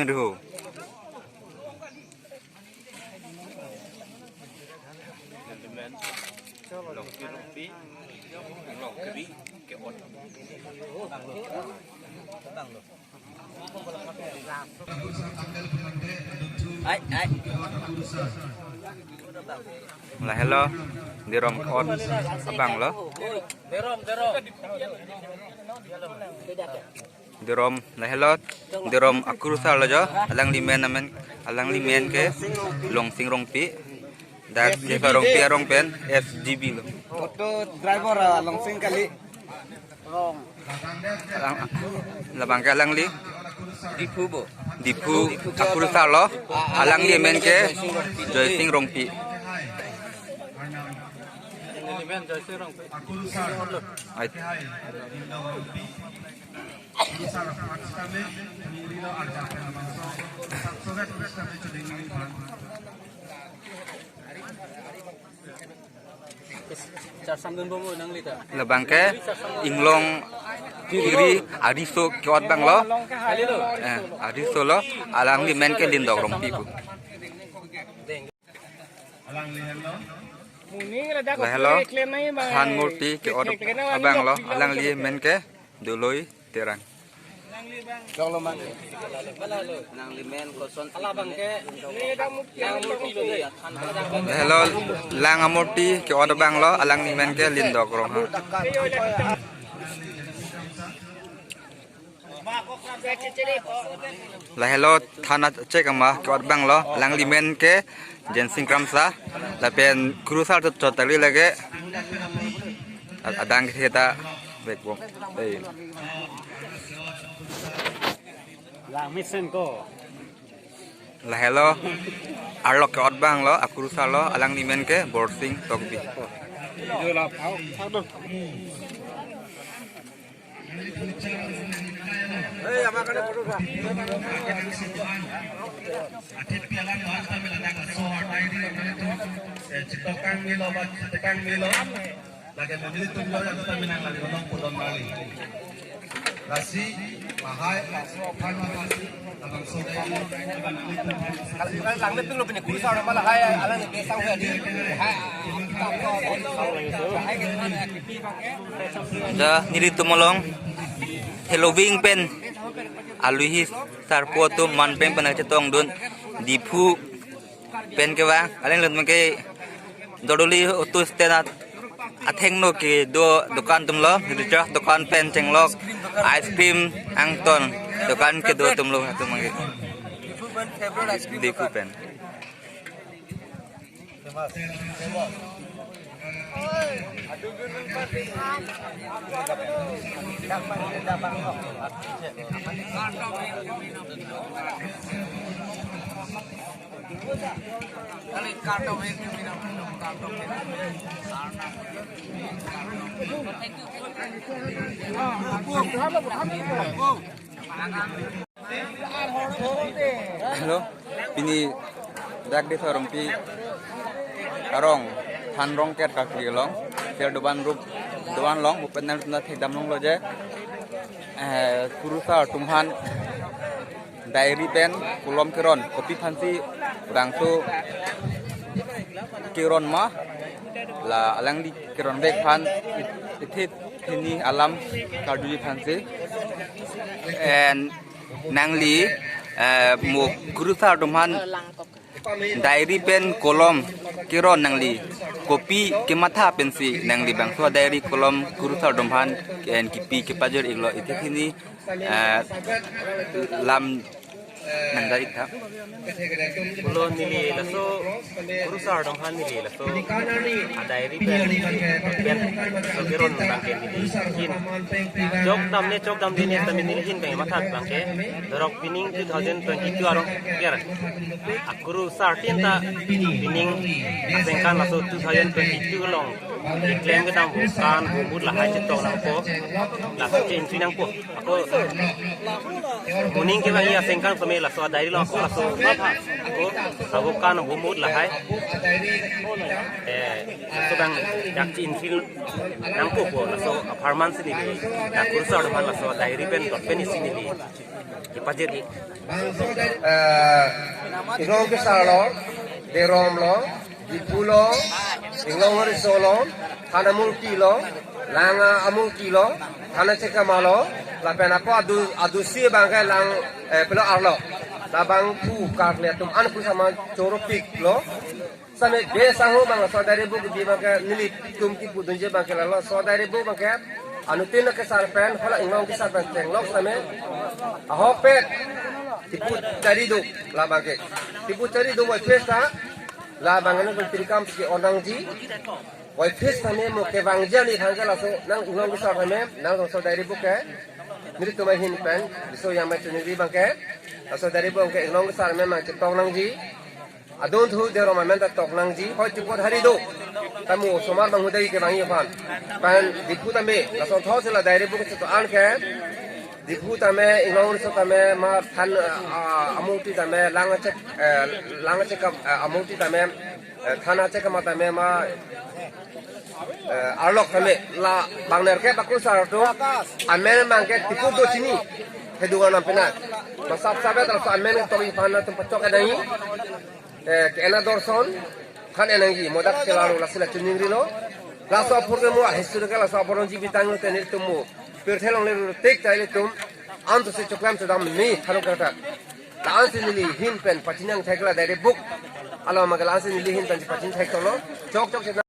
men ro lah hello dirom kon abang lo dirom lah hello dirom akurusa lo jo alang limen ke long sing rong pi dak ke rong pen FGB lo auto driver long sing kali rong labang ke alang li dipu akurusa lo alang limen ke joy sing rong pi lebang ke inglong kiri adiso kiot bang lo adiso lo alang limen ke lindok rompi bu hello han murti kiot abang lo alang limen ke duloi terang hello lang amorti ke order bang lo alang limen ke lindok rong la hello thana check ama ke order bang lo alang limen ke jensing kramsa la pen crucial to chotali lage adang kita baik bong lang mission ko lah hello arlok ke ot bang lo akurusa lo alang limen ke boarding tokbi jola phau dong ama kane photo ka atit pialan bahas kami ladang sohar ID citokan milo citokan milo lagi menjadi tunggu yang kita minang lagi ngomong pudon Bali Rasi, mahai, farmasi, abang sodai. Kalau lang leping lo punya kursa orang malah hai, alang ni besang hujan di. Dah, niri tumolong. Hello wing pen. Aluhi sarpo tu man pen pernah cetong dun. Dipu pen ke bang, alang lut mengke dodoli utus tenat. Atheng no ke do dukan tumlo, dijo dukan pen cenglok. Ice cream angton dukan ke do tumlo tu mangge dipu pen Halo, ini dak di sorong pi karong han rong ket kakri long ter doban long bupen nal tunda thedam long lo je kurusa tumhan diary pen kulom kiron kopi fansi rangsu kiron ma la alang di kiron bek fan ithit ini alam karduli fansi and nangli mu kurusa tumhan diary pen kolom kiron nangli kopi kematha pensi nangli bangso diary kolom kurusa tumhan and kipi kepajer iglo ithini lam nangdari thap lo nili laso kurusar dong han nili laso diary pen sogeron bangke nili chok dam dine tami nili hin bang mathat bangke dorok pinning 2022 arong yer kurusar tinta pinning asengkan laso 2022 long diklaim ke dam bukan bumut lah citok nang po laso chin pinang po ako muning ke bang ya asengkan kami laso diary long laso apa aku sabukan bumut lah hai sedang yak chin fil angku po laso apartment sini li akuru sa depan laso diary pen dot pen sini li ipajir Irong Kisalo, De Romlo, Di Pulo, Ingong Risolo, Hanamulkilo, Langa Amulkilo, Hanachekamalo, La Penapo Adu Si Bangkai Lang Pelo Arlo, Labang Pu Karnetum Anpu sama Choropik Lo, Same Besango Bang Saudari Bu di Bangkai Nili Tumki Budunje Bangkai Lalo, Saudari Bu Bangkai Anutin Kesal Pen, Hola Ingong Kisal Pen Tenglok Same Ahopet Tipu cari do la bangke. Tipu cari do wai pesta la bangane ko tirikam ki onang ji. Wai pesta me mo ke bangja ni thanga la so nang ngong ki sa me nang so dari buke. Miri to mai hin pen so yang mai tuni ri bangke. So dari buke ngong ki sa me ma tong nang ji. Adon thu de ro ma men ta tok nang ji. Hoi tipu hari do. Tamu somar bang hudai ke bangi fan. Pan tipu ta me la so tho se la dari buke to an ke. Dipu tame ingong so tame ma than amuti tame langa cek amuti tame thana cek ma tame ma arlok tame la bangner ke bakul sar to amen mangke tipu do sini hedungan nampena masap sabe tal so amen to i pana tum pacok adai ke ena dorson kan enangi modak selalu lasila tuning rilo laso purke mo history ka laso poron jibitang tenir tumu Perthelong le tek taile tum anto se choklam se dam ni thalo kata la anse ni hin pen patinang thekla dare book ala magal anse ni hin pen patin thek tolo chok chok